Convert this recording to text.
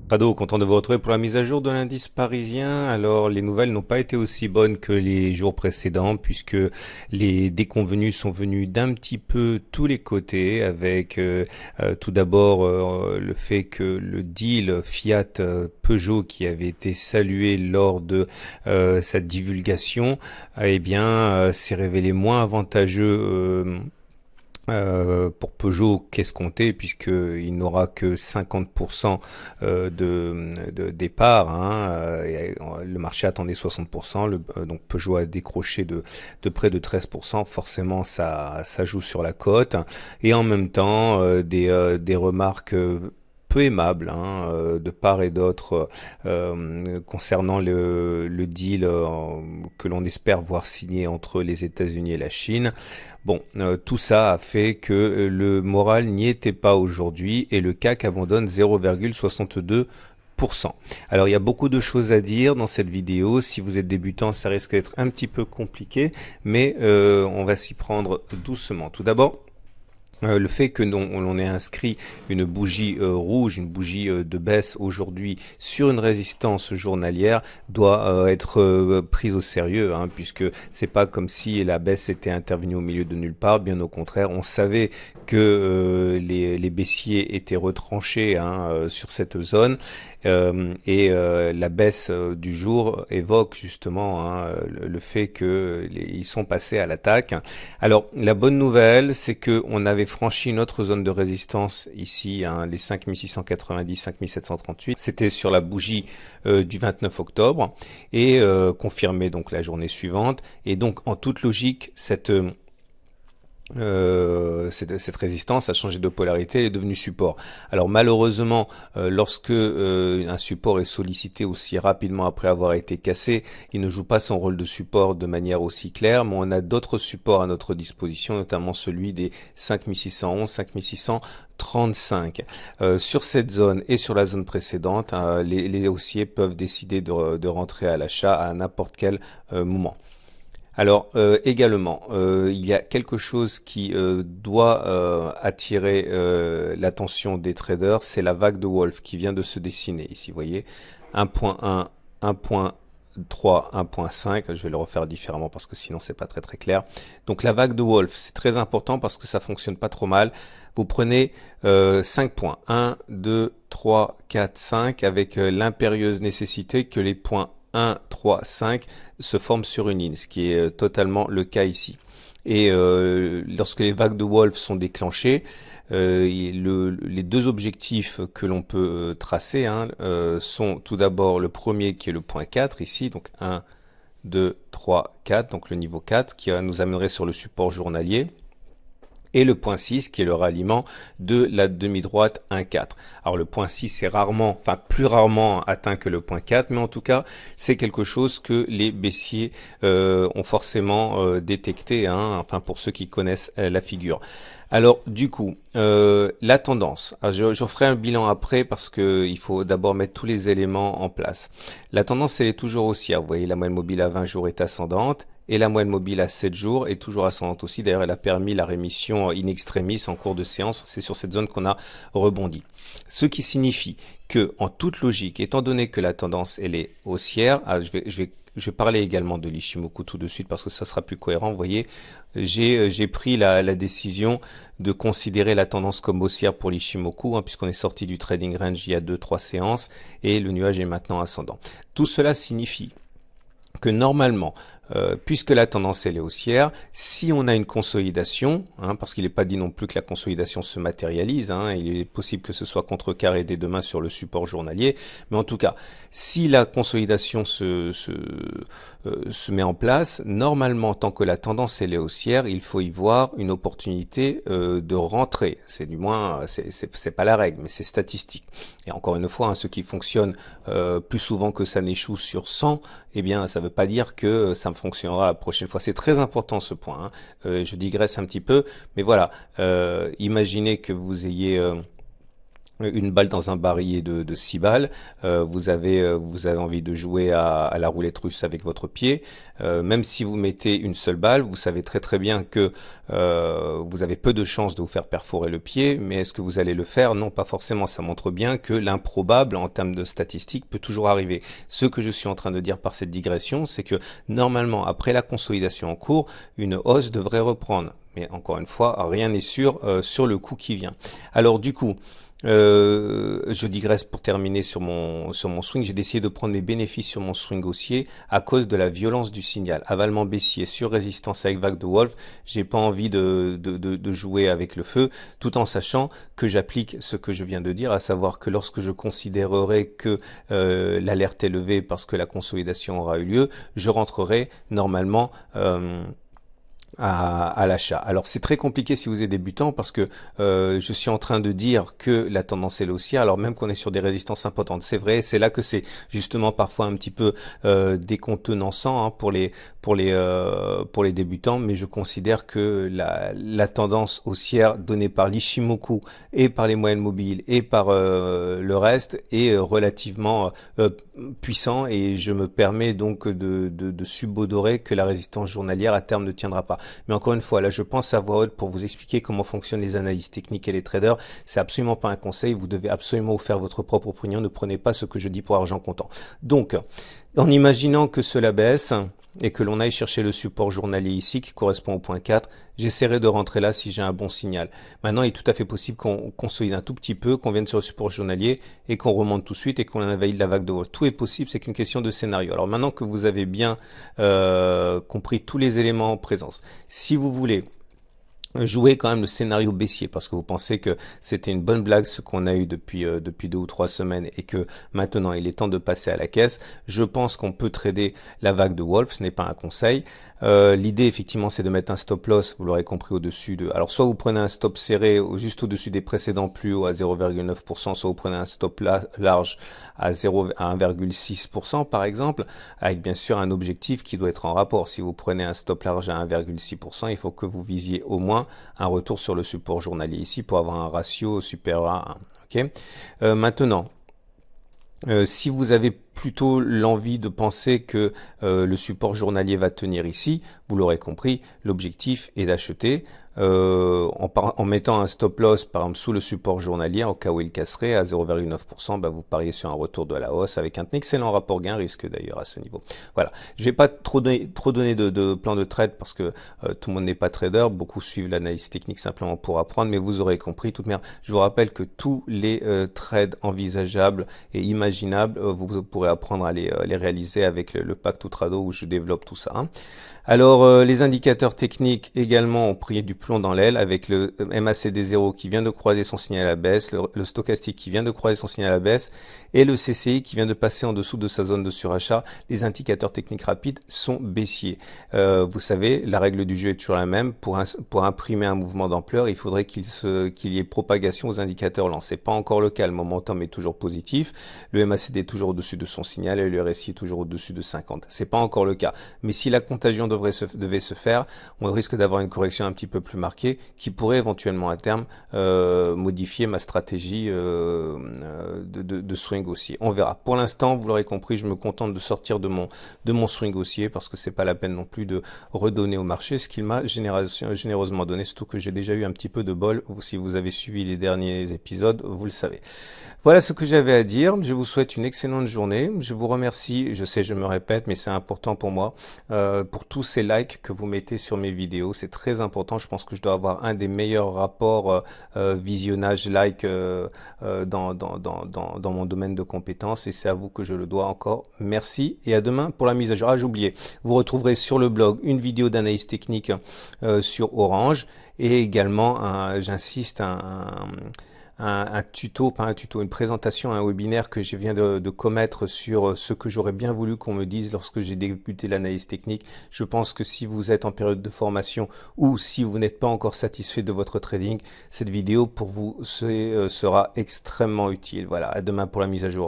Rado, content de vous retrouver pour la mise à jour de l'indice parisien. Alors, les nouvelles n'ont pas été aussi bonnes que les jours précédents puisque les déconvenus sont venus d'un petit peu tous les côtés avec tout d'abord le fait que le deal Fiat Peugeot qui avait été salué lors de sa divulgation, eh bien, s'est révélé moins avantageux pour Peugeot qu'escompté puisqu'il n'aura que 50% de départ, hein, le marché attendait 60%, donc Peugeot a décroché de près de 13%, forcément ça joue sur la cote, et en même temps des remarques peu aimable, hein, de part et d'autre concernant le deal que l'on espère voir signer entre les États-Unis et la Chine. Bon, tout ça a fait que le moral n'y était pas aujourd'hui et le CAC abandonne 0,62%. Alors il y a beaucoup de choses à dire dans cette vidéo. Si vous êtes débutant, ça risque d'être un petit peu compliqué, mais on va s'y prendre doucement. Tout d'abord, le fait que l'on ait inscrit une bougie rouge, une bougie de baisse aujourd'hui sur une résistance journalière doit être prise au sérieux, hein, puisque c'est pas comme si la baisse était intervenue au milieu de nulle part. Bien au contraire, on savait que les baissiers étaient retranchés, hein, sur cette zone. La baisse du jour évoque justement, hein, le fait qu'ils sont passés à l'attaque. Alors la bonne nouvelle, c'est que on avait franchi une autre zone de résistance ici, hein, les 5690, 5738. C'était sur la bougie du 29 octobre et confirmé donc la journée suivante. Et donc en toute logique, cette résistance a changé de polarité, elle est devenue support. Alors malheureusement, lorsque un support est sollicité aussi rapidement après avoir été cassé, il ne joue pas son rôle de support de manière aussi claire, mais on a d'autres supports à notre disposition, notamment celui des 5611, 5635. Sur cette zone et sur la zone précédente, les haussiers peuvent décider de rentrer à l'achat à n'importe quel moment. Alors également, il y a quelque chose qui doit attirer l'attention des traders, c'est la vague de Wolf qui vient de se dessiner ici, vous voyez, 1.1, 1.3, 1.5, je vais le refaire différemment parce que sinon c'est pas très très clair. Donc la vague de Wolf, c'est très important parce que ça fonctionne pas trop mal. Vous prenez 5 points, 1, 2, 3, 4, 5, avec l'impérieuse nécessité que les points 1, 3, 5 se forment sur une ligne, ce qui est totalement le cas ici. Et lorsque les vagues de Wolf sont déclenchées, les deux objectifs que l'on peut tracer, hein, sont tout d'abord le premier qui est le point 4 ici, donc 1, 2, 3, 4, donc le niveau 4 qui nous amènerait sur le support journalier. Et le point 6 qui est le ralliement de la demi-droite 1,4. Alors le point 6 est rarement, enfin plus rarement atteint que le point 4, mais en tout cas c'est quelque chose que les baissiers ont forcément détecté, hein, enfin pour ceux qui connaissent la figure. Alors du coup, la tendance, j'en ferai un bilan après parce que il faut d'abord mettre tous les éléments en place. La tendance elle est toujours haussière, vous voyez la moyenne mobile à 20 jours est ascendante, et la moyenne mobile à 7 jours est toujours ascendante aussi. D'ailleurs, elle a permis la rémission in extremis en cours de séance. C'est sur cette zone qu'on a rebondi. Ce qui signifie que, en toute logique, étant donné que la tendance elle est haussière, je vais parler également de l'Ichimoku tout de suite parce que ça sera plus cohérent. Vous voyez, j'ai pris la décision de considérer la tendance comme haussière pour l'Ichimoku, hein, puisqu'on est sorti du trading range il y a 2-3 séances et le nuage est maintenant ascendant. Tout cela signifie que normalement, puisque la tendance elle est haussière, si on a une consolidation, hein, parce qu'il n'est pas dit non plus que la consolidation se matérialise, hein, il est possible que ce soit contrecarré dès demain sur le support journalier, mais en tout cas, si la consolidation se met en place, normalement, tant que la tendance elle est haussière, il faut y voir une opportunité de rentrer. C'est du moins, c'est pas la règle, mais c'est statistique. Et encore une fois, hein, ce qui fonctionne plus souvent que ça n'échoue sur 100, eh bien, ça ne veut pas dire que ça fonctionnera la prochaine fois. C'est très important ce point, hein. Je digresse un petit peu, mais voilà, imaginez que vous ayez une balle dans un barillet de 6 balles, vous avez envie de jouer à la roulette russe avec votre pied, même si vous mettez une seule balle, vous savez très très bien que vous avez peu de chances de vous faire perforer le pied, mais est-ce que vous allez le faire? Non, pas forcément. Ça montre bien que l'improbable en termes de statistiques peut toujours arriver. Ce que je suis en train de dire par cette digression, c'est que normalement, après la consolidation en cours, une hausse devrait reprendre. Mais encore une fois, rien n'est sûr sur le coup qui vient. Alors du coup, je digresse pour terminer sur mon swing. J'ai décidé de prendre mes bénéfices sur mon swing haussier à cause de la violence du signal. Avalement baissier sur résistance avec vague de Wolf. J'ai pas envie de jouer avec le feu, tout en sachant que j'applique ce que je viens de dire, à savoir que lorsque je considérerai que l'alerte est levée parce que la consolidation aura eu lieu, je rentrerai normalement à l'achat. Alors c'est très compliqué si vous êtes débutant parce que je suis en train de dire que la tendance est haussière alors même qu'on est sur des résistances importantes. C'est vrai, c'est là que c'est justement parfois un petit peu décontenançant hein, pour les débutants, mais je considère que la tendance haussière donnée par l'Ishimoku et par les moyennes mobiles et par le reste est relativement puissant et je me permets donc de subodorer que la résistance journalière à terme ne tiendra pas. Mais encore une fois, là je pense à voix haute pour vous expliquer comment fonctionnent les analyses techniques et les traders. C'est absolument pas un conseil, vous devez absolument vous faire votre propre opinion, ne prenez pas ce que je dis pour argent comptant. Donc, en imaginant que cela baisse et que l'on aille chercher le support journalier ici qui correspond au point 4, j'essaierai de rentrer là si j'ai un bon signal. Maintenant, il est tout à fait possible qu'on consolide un tout petit peu, qu'on vienne sur le support journalier et qu'on remonte tout de suite et qu'on envahisse la vague de Wolf. Tout est possible, c'est qu'une question de scénario. Alors maintenant que vous avez bien compris tous les éléments en présence, si vous voulez jouez quand même le scénario baissier parce que vous pensez que c'était une bonne blague ce qu'on a eu depuis 2 ou 3 semaines et que maintenant il est temps de passer à la caisse. Je pense qu'on peut trader la vague de Wolf, ce n'est pas un conseil. L'idée effectivement c'est de mettre un stop loss, vous l'aurez compris, au-dessus de... Alors soit vous prenez un stop serré juste au-dessus des précédents plus hauts à 0,9%, soit vous prenez un stop large à 1,6% par exemple, avec bien sûr un objectif qui doit être en rapport. Si vous prenez un stop large à 1,6%, il faut que vous visiez au moins un retour sur le support journalier ici pour avoir un ratio supérieur à 1. Okay. Maintenant, si vous avez plutôt l'envie de penser que le support journalier va tenir ici, vous l'aurez compris, l'objectif est d'acheter en mettant un stop loss par exemple sous le support journalier au cas où il casserait à 0,9%, vous pariez sur un retour de la hausse avec un excellent rapport gain-risque d'ailleurs à ce niveau. Voilà, je vais pas trop donner de plan de trade parce que tout le monde n'est pas trader, beaucoup suivent l'analyse technique simplement pour apprendre, mais vous aurez compris. Toute manière, je vous rappelle que tous les trades envisageables et imaginables, vous pourrez apprendre à les réaliser avec le Pack to Trado où je développe tout ça. Hein. Alors, les indicateurs techniques également ont pris du plomb dans l'aile avec le MACD0 qui vient de croiser son signal à la baisse, le stochastique qui vient de croiser son signal à la baisse et le CCI qui vient de passer en dessous de sa zone de surachat. Les indicateurs techniques rapides sont baissiers. Vous savez, la règle du jeu est toujours la même. Pour imprimer un mouvement d'ampleur, il faudrait qu'il y ait propagation aux indicateurs lents. C'est pas encore le cas. Le momentum est toujours positif. Le MACD est toujours au-dessus de son signal et le RSI est toujours au-dessus de 50. C'est pas encore le cas. Mais si la contagion devait se faire, on risque d'avoir une correction un petit peu plus marquée qui pourrait éventuellement à terme modifier ma stratégie de swing haussier. On verra. Pour l'instant, vous l'aurez compris, je me contente de sortir de mon swing haussier parce que c'est pas la peine non plus de redonner au marché ce qu'il m'a généreusement donné, surtout que j'ai déjà eu un petit peu de bol. Si vous avez suivi les derniers épisodes, vous le savez. Voilà ce que j'avais à dire. Je vous souhaite une excellente journée. Je vous remercie, je sais, je me répète, mais c'est important pour moi, pour tous ces likes que vous mettez sur mes vidéos. C'est très important. Je pense que je dois avoir un des meilleurs rapports visionnage like dans mon domaine de compétences et c'est à vous que je le dois encore. Merci et à demain pour la mise à jour. Ah, j'ai oublié. Vous retrouverez sur le blog une vidéo d'analyse technique sur Orange et également, j'insiste, un tuto, pas un tuto, une présentation, un webinaire que je viens de commettre sur ce que j'aurais bien voulu qu'on me dise lorsque j'ai débuté l'analyse technique. Je pense que si vous êtes en période de formation ou si vous n'êtes pas encore satisfait de votre trading, cette vidéo pour vous sera extrêmement utile. Voilà, à demain pour la mise à jour.